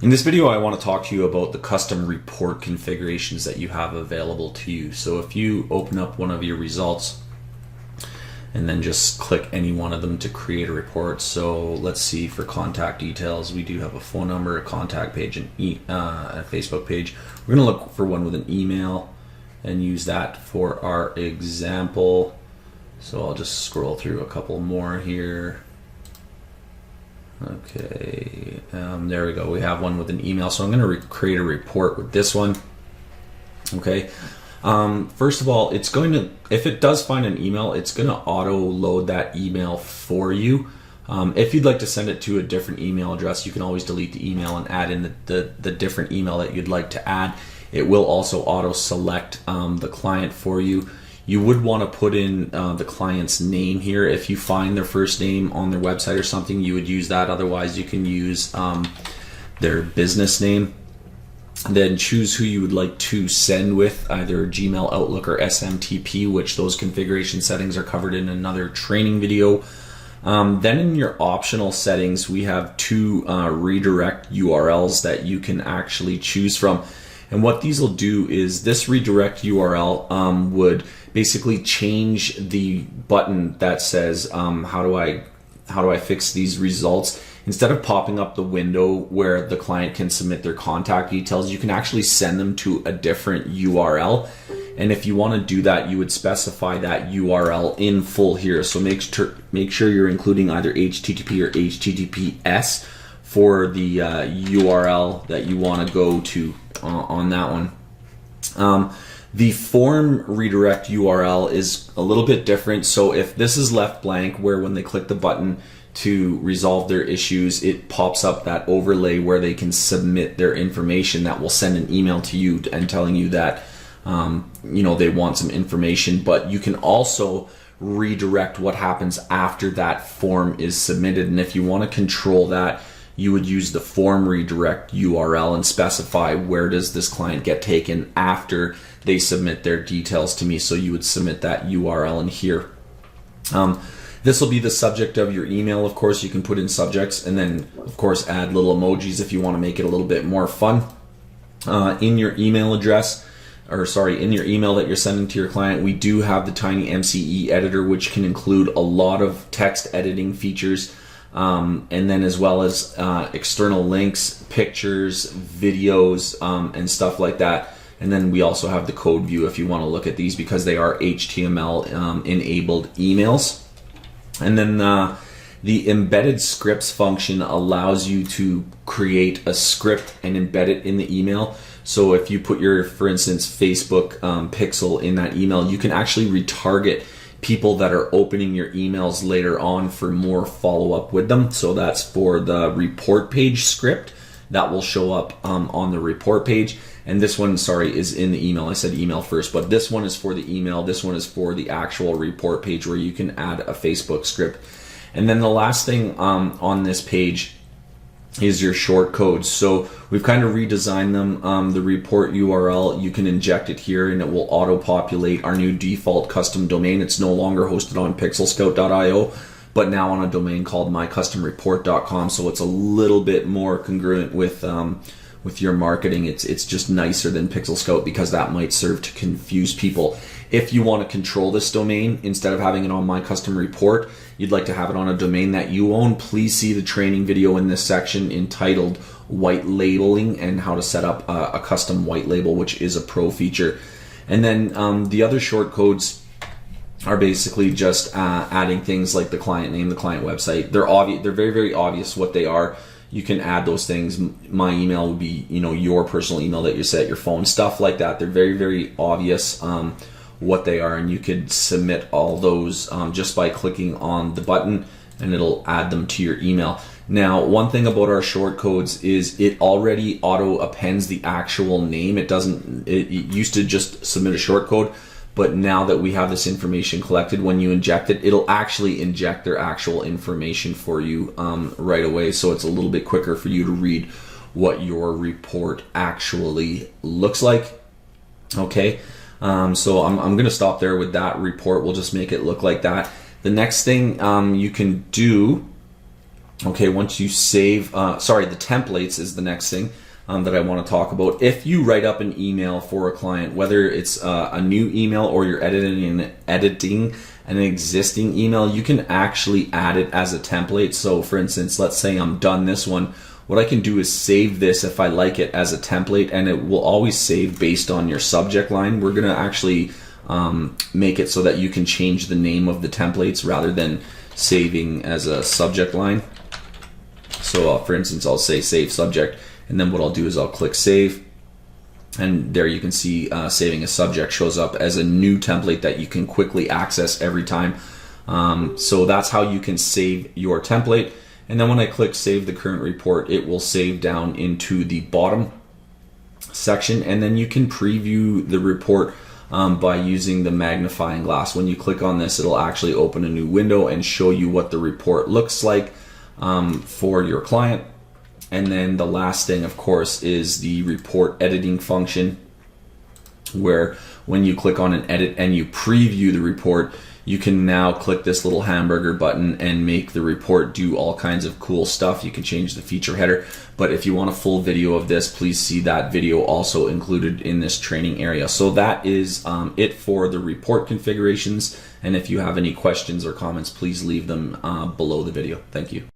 In this video, I want to talk to you about the custom report configurations that you have available to you. So if you open up one of your results and then just click any one of them to create a report. So let's see, for contact details, we do have a phone number, a contact page, and a Facebook page. We're going to look for one with an email and use that for our example. So I'll just scroll through a couple more here. Okay, there we go. We have one with an email. So I'm going to create a report with this one. Okay. First of all, it's going to, if it does find an email, it's going to auto load that email for you. If you'd like to send it to a different email address, you can always delete the email and add in the different email that you'd like to add. It will also auto select the client for you. You would want to put in the client's name here. If you find their first name on their website or something, you would use that. Otherwise, you can use their business name. Then choose who you would like to send with, either Gmail, Outlook, or SMTP, which those configuration settings are covered in another training video. Then in your optional settings, we have two redirect URLs that you can actually choose from. And what these will do is this redirect URL would basically change the button that says how do I fix these results. Instead of popping up the window where the client can submit their contact details, you can actually send them to a different URL. And if you want to do that, you would specify that URL in full here. So make sure you're including either HTTP or HTTPS for the URL that you want to go to on that one. The form redirect URL is a little bit different. So if this is left blank, where when they click the button to resolve their issues, it pops up that overlay where they can submit their information, that will send an email to you and telling you that they want some information. But you can also redirect what happens after that form is submitted. And if you want to control that, you would use the form redirect URL and specify where does this client get taken after they submit their details to me. So you would submit that URL in here. This will be the subject of your email. Of course, you can put in subjects and then, of course, add little emojis if you want to make it a little bit more fun. In your email address, in your email that you're sending to your client, we do have the Tiny MCE editor, which can include a lot of text editing features. And then as well as external links, pictures, videos, and stuff like that. And then we also have the code view if you want to look at these, because they are HTML enabled emails. And then the embedded scripts function allows you to create a script and embed it in the email. So if you put your, for instance, Facebook pixel in that email, you can actually retarget people that are opening your emails later on for more follow-up with them. So that's for the report page script that will show up on the report page. And this one, is in the email. I said email first, but this one is for the email. This one is for the actual report page where you can add a Facebook script. And then the last thing on this page is your short codes. So we've kind of redesigned them. The report URL, you can inject it here and it will auto-populate our new default custom domain. It's no longer hosted on PixelScout.io, but now on a domain called mycustomreport.com. So it's a little bit more congruent with your marketing. It's just nicer than PixelScout, because that might serve to confuse people. If you want to control this domain, instead of having it on My Custom Report, you'd like to have it on a domain that you own, please see the training video in this section entitled White Labeling and how to set up a custom white label, which is a pro feature. And then the other short codes are basically just adding things like the client name, the client website. They're obvious. They're very, very obvious what they are. You can add those things. My email would be, your personal email that you set at your phone, stuff like that. They're very, very obvious what they are, and you could submit all those just by clicking on the button, and it'll add them to your email. Now, one thing about our short codes is it already auto appends the actual name. It used to just submit a short code, but now that we have this information collected, when you inject it, it'll actually inject their actual information for you right away. So it's a little bit quicker for you to read what your report actually looks like. Okay, so I'm going to stop there with that report. We'll just make it look like that. The next thing you can do Okay, once you save, sorry, the templates is the next thing that I want to talk about. If you write up an email for a client, whether it's a new email or you're editing an existing email, you can actually add it as a template. So for instance, let's say I'm done this one. What I can do is save this if I like it as a template, and it will always save based on your subject line. We're going to actually make it so that you can change the name of the templates rather than saving as a subject line. So for instance, I'll say save subject, and then what I'll do is I'll click save, and there you can see saving a subject shows up as a new template that you can quickly access every time. So that's how you can save your template. And then when I click save the current report, it will save down into the bottom section, and then you can preview the report by using the magnifying glass. When you click on this, it'll actually open a new window and show you what the report looks like for your client. And then the last thing, of course, is the report editing function, where when you click on an edit and you preview the report, you can now click this little hamburger button and make the report do all kinds of cool stuff. You can change the feature header, but if you want a full video of this, please see that video also included in this training area. So that is it for the report configurations. And if you have any questions or comments, please leave them below the video. Thank you.